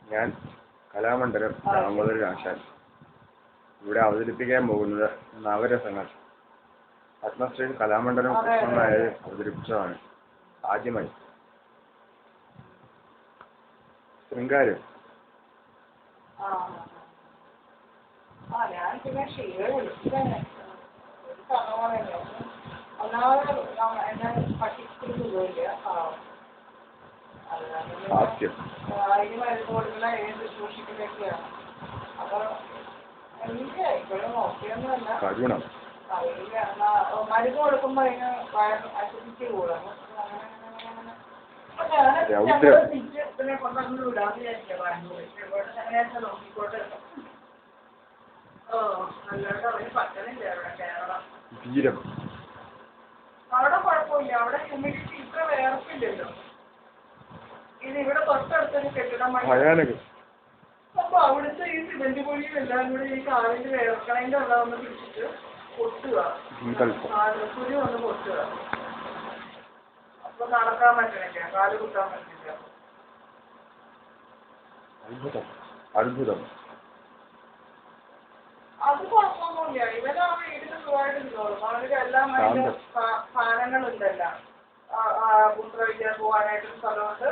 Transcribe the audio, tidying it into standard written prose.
ഞാൻ കലാമണ്ഡലം ദാമോദരൻ ആശാൻ ഇവിടെ അവതരിപ്പിക്കാൻ പോകുന്നത് നവരസങ്ങൾ. പത്മശ്രീ കലാമണ്ഡലം കൃഷ്ണൻ നായർ അവതരിപ്പിച്ചതാണ്. ആദ്യമായി ശൃംഗാരം. ഞാൻ പിന്നെ ഷീല വിളിച്ചത് ഒന്നാമത് എന്നെ പട്ടിക്ക് സുഖമില്ല. ഹാസ്യം. അതിന് മരുന്ന് കൊടുക്കുന്ന ഏത് ശുശ്രൂഷിക്കുന്നൊക്കെയാണ്. അപ്പൊ എനിക്ക് ഇപ്പോഴും നോക്കിയൊന്നുമല്ല. കരുണം. അറിയില്ല. മരുന്ന് കൊടുക്കുമ്പോ അതിന് അസിഡിറ്റി കൂടും. പിന്നെ കൊണ്ടു വിടാന്ന് വിചാരിക്കാം. ബാംഗ്ലൂർ നോക്കിക്കോട്ടെ. അല്ലാണ്ട് അവന് പറ്റണില്ല അവിടെ കേരളം. ധീരം. അവിടെ കുഴപ്പമില്ല. അവിടെ ഹ്യൂമിഡിറ്റി ഇത്ര വേർപ്പില്ലല്ലോ. ഇത് ഇവിടെ തൊട്ടടുത്തൊരു കെട്ടിടം പണി. അപ്പൊ അവിടുത്തെ ഈ സിമന്റ് പൊടിയും എല്ലാം കൂടി ഈ കാലിന്റെ വേർക്കണേന്റെ അവിടെ ഒന്ന് പിടിച്ചിട്ട് പൊട്ടുക. കുരു ഒന്ന് പൊട്ടുക. അപ്പൊ നടക്കാൻ പറ്റണില്ല. കാല് കുത്താൻ പറ്റില്ല. അത്ഭുതം. അത് കുഴപ്പമൊന്നുമില്ല. ഇവനാ വീട്ടിൽ സുഖമായിട്ട് നിന്നോളും. അവർക്ക് എല്ലാം അതിന്റെ സാധനങ്ങളുണ്ടല്ലോ. മൂത്രമൊഴിക്കാൻ പോകാനായിട്ട് സ്ഥലമുണ്ട്.